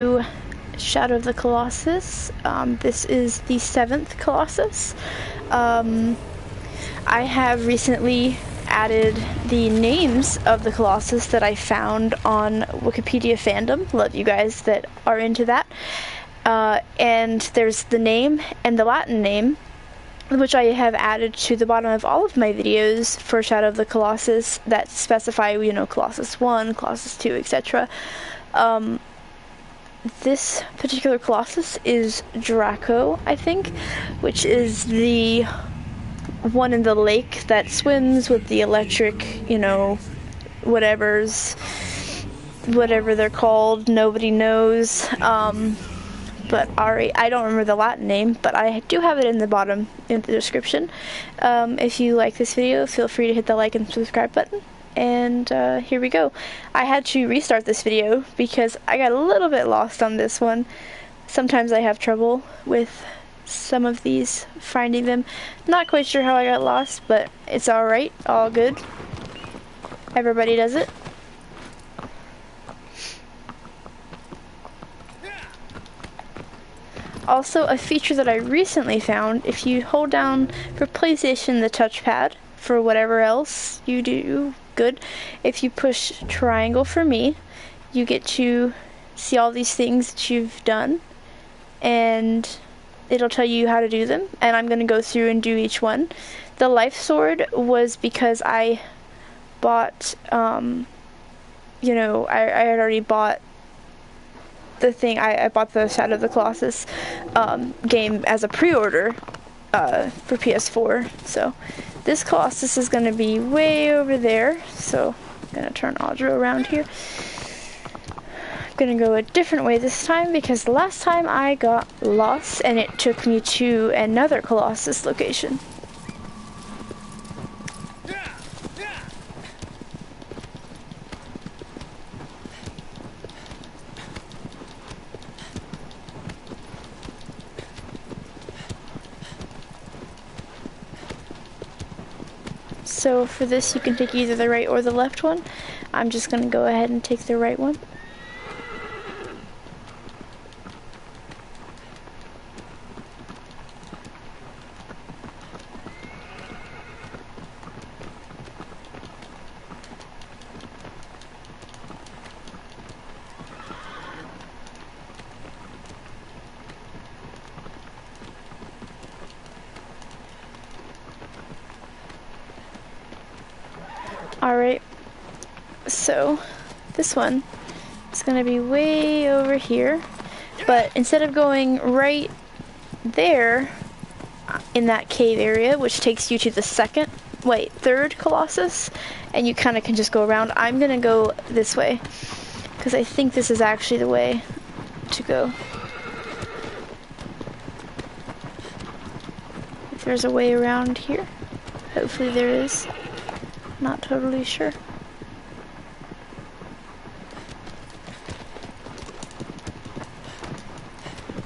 to Shadow of the Colossus. This is the 7th Colossus. I have recently added the names of the Colossus that I found on Wikipedia fandom. Love you guys that are into that. And there's the name and the Latin name, which I have added to the bottom of all of my videos for Shadow of the Colossus that specify, Colossus 1, Colossus 2, etc. This particular Colossus is Draco, I think, which is the one in the lake that swims with the electric, whatever they're called, nobody knows. But I don't remember the Latin name, but I do have it in the bottom in the description. If you like this video, feel free to hit the like and subscribe button. And here we go. I had to restart this video because I got a little bit lost on this one. Sometimes I have trouble with some of these, finding them. Not quite sure how I got lost, but it's alright, all good. Everybody does it. Also, a feature that I recently found, if you hold down for PlayStation the touchpad, for whatever else you do, good. If you push triangle for me, you get to see all these things that you've done, and it'll tell you how to do them, and I'm going to go through and do each one. The life sword was because I bought, I had already bought the thing. I bought the Shadow of the Colossus game as a pre-order for PS4, so this Colossus is going to be way over there, so I'm going to turn Audra around here. I'm going to go a different way this time because the last time I got lost and it took me to another Colossus location. So for this you can take either the right or the left one. I'm just going to go ahead and take the right one. Alright, so this one is going to be way over here, but instead of going right there in that cave area, which takes you to the third Colossus, and you kind of can just go around, I'm going to go this way, because I think this is actually the way to go. If there's a way around here, hopefully there is. Not totally sure.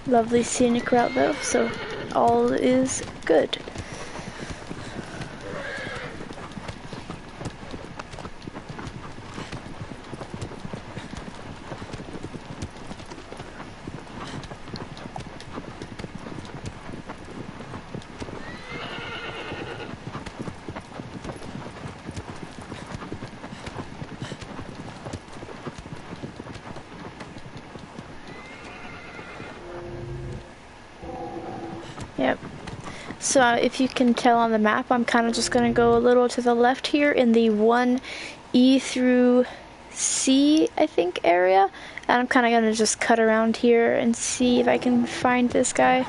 Lovely scenic route though, so all is good. Yep. So if you can tell on the map, I'm kind of just going to go a little to the left here in the 1E through C, I think, area. And I'm kind of going to just cut around here and see if I can find this guy.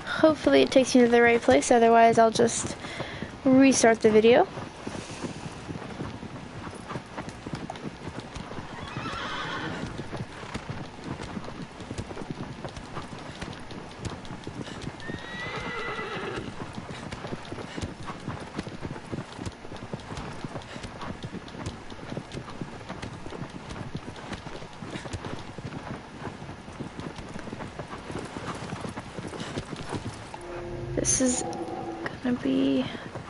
Hopefully it takes me to the right place, otherwise I'll just restart the video. This is gonna be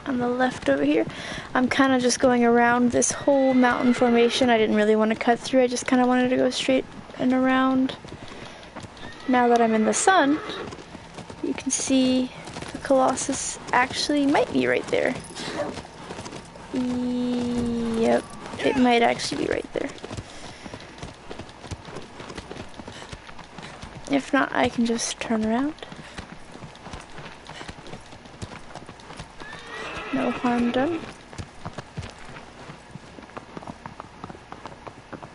on the left over here. I'm kind of just going around this whole mountain formation. I didn't really want to cut through. I just kind of wanted to go straight and around. Now that I'm in the sun, you can see the Colossus actually might be right there. Yep, it might actually be right there. If not, I can just turn around. No harm done.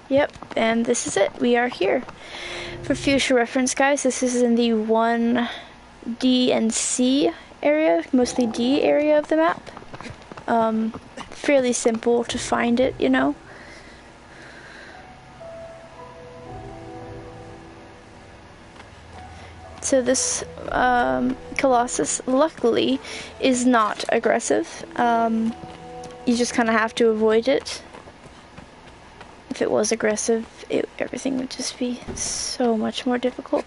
Yep, and this is it. We are here. For future reference, guys, this is in the 1D and C area, mostly D area of the map. Fairly simple to find it, you know. So this Colossus, luckily, is not aggressive. You just kind of have to avoid it. If it was aggressive, everything would just be so much more difficult.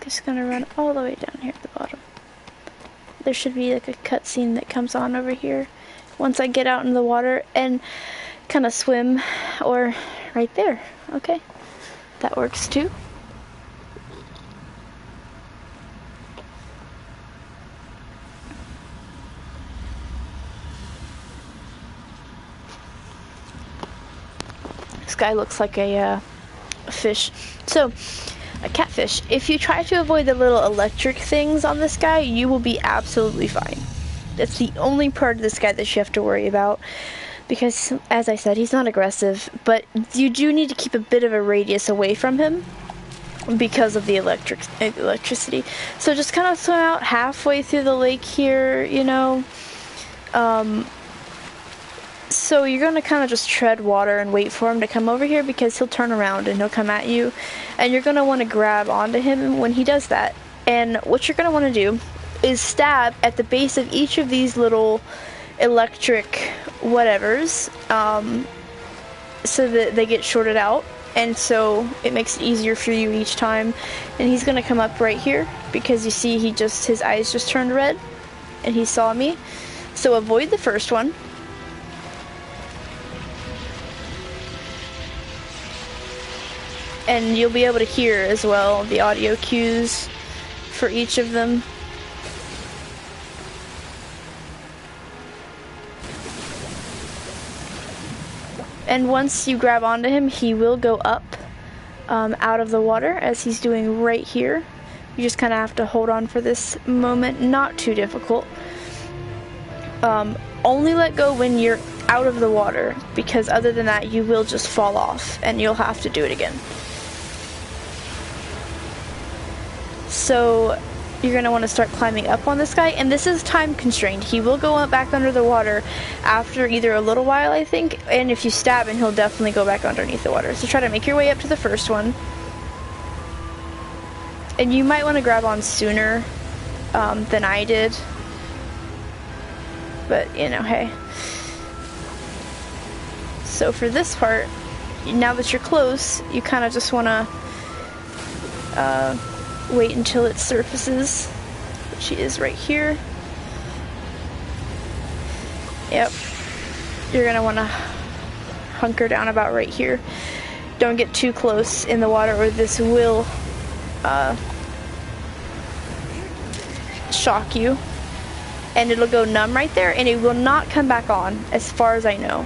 Just gonna run all the way down here at the bottom. There should be like a cutscene that comes on over here once I get out in the water and kind of swim, or right there. Okay, that works too. This guy looks like a fish. So, a catfish. If you try to avoid the little electric things on this guy, you will be absolutely fine. That's the only part of this guy that you have to worry about, because, as I said, he's not aggressive, but you do need to keep a bit of a radius away from him because of the electricity. So just kind of swim out halfway through the lake here, you know. So you're going to kind of just tread water and wait for him to come over here, because he'll turn around and he'll come at you, and you're going to want to grab onto him when he does that. And what you're going to want to do is stab at the base of each of these little electric whatevers, so that they get shorted out, and so it makes it easier for you each time. And he's going to come up right here, because you see his eyes just turned red and he saw me. So avoid the first one. And you'll be able to hear as well the audio cues for each of them. And once you grab onto him, he will go up out of the water, as he's doing right here. You just kind of have to hold on for this moment. Not too difficult. Only let go when you're out of the water, because other than that, you will just fall off and you'll have to do it again. So you're going to want to start climbing up on this guy, and this is time constrained. He will go up back under the water after either a little while, I think, and if you stab him, he'll definitely go back underneath the water. So try to make your way up to the first one. And you might want to grab on sooner than I did, but you know, hey. So for this part, now that you're close, you kind of just want to wait until it surfaces, which is right here. Yep. You're gonna want to hunker down about right here. Don't get too close in the water, or this will shock you, and it'll go numb right there, and it will not come back on, as far as I know.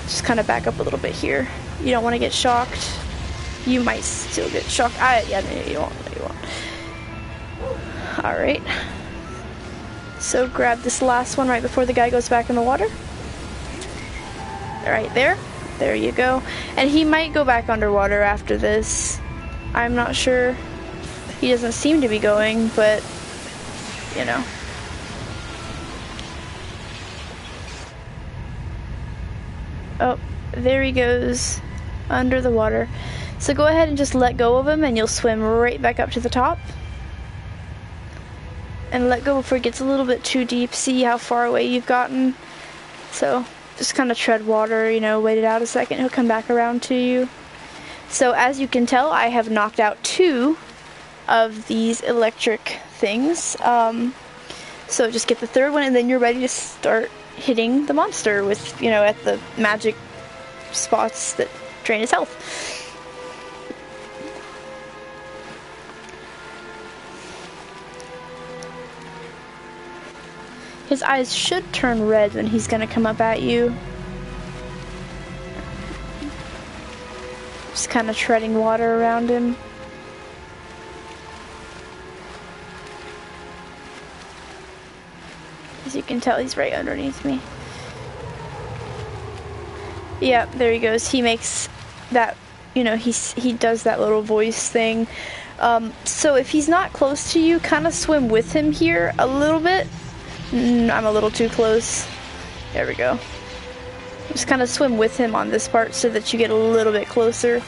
Just kind of back up a little bit here. You don't want to get shocked. You might still get shocked. Yeah, no, you won't. No, you won't. Alright. So grab this last one right before the guy goes back in the water. Right there. There you go. And he might go back underwater after this. I'm not sure. He doesn't seem to be going, but, you know. Oh, there he goes. Under the water. So go ahead and just let go of him, and you'll swim right back up to the top. And let go before it gets a little bit too deep. See how far away you've gotten. So just kind of tread water, you know, wait it out a second, he'll come back around to you. So as you can tell, I have knocked out 2 of these electric things. So just get the 3rd one and then you're ready to start hitting the monster with, you know, at the magic spots that drain his health. His eyes should turn red when he's gonna come up at you. Just kind of treading water around him. As you can tell, he's right underneath me. Yep, there he goes. He makes that, you know, he does that little voice thing. So if he's not close to you, kind of swim with him here a little bit. I'm a little too close. There we go. Just kind of swim with him on this part so that you get a little bit closer.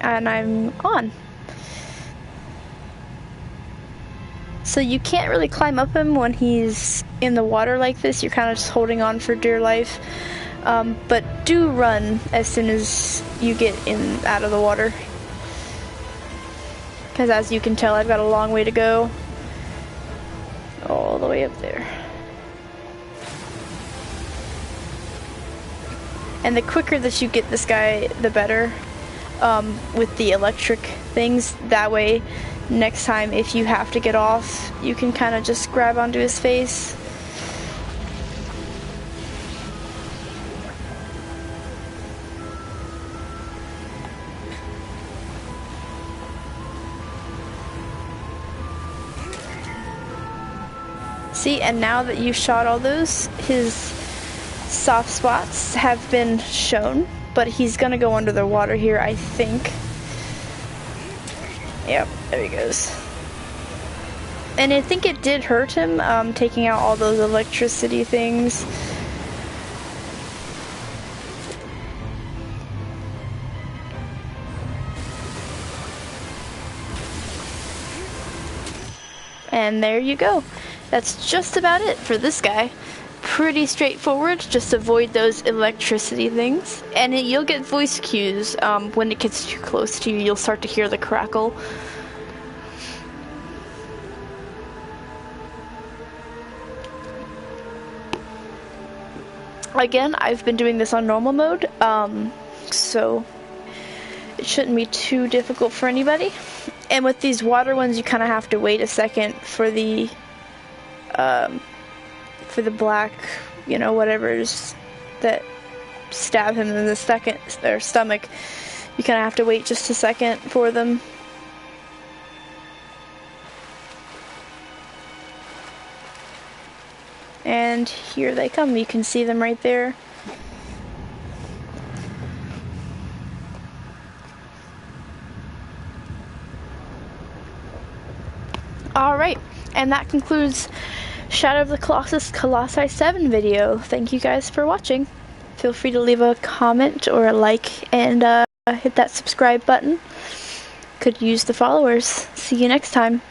And I'm on. So you can't really climb up him when he's in the water like this. You're kind of just holding on for dear life. But do run as soon as you get out of the water. Because as you can tell, I've got a long way to go. All the way up there. And the quicker that you get this guy, the better. With the electric things. That way, next time if you have to get off, you can kind of just grab onto his face. See, and now that you've shot all those, his soft spots have been shown, but he's gonna go under the water here, I think. Yep, there he goes. And I think it did hurt him, taking out all those electricity things. And there you go. That's just about it for this guy. Pretty straightforward, just avoid those electricity things. And you'll get voice cues. When it gets too close to you, you'll start to hear the crackle. Again, I've been doing this on normal mode, so it shouldn't be too difficult for anybody. And with these water ones, you kind of have to wait a second for the black, you know, whatever's that stab him in the stomach. You kind of have to wait just a second for them. And here they come. You can see them right there. Alright, and that concludes Shadow of the Colossus-Colossi 7 video. Thank you guys for watching. Feel free to leave a comment or a like and hit that subscribe button. Could use the followers. See you next time.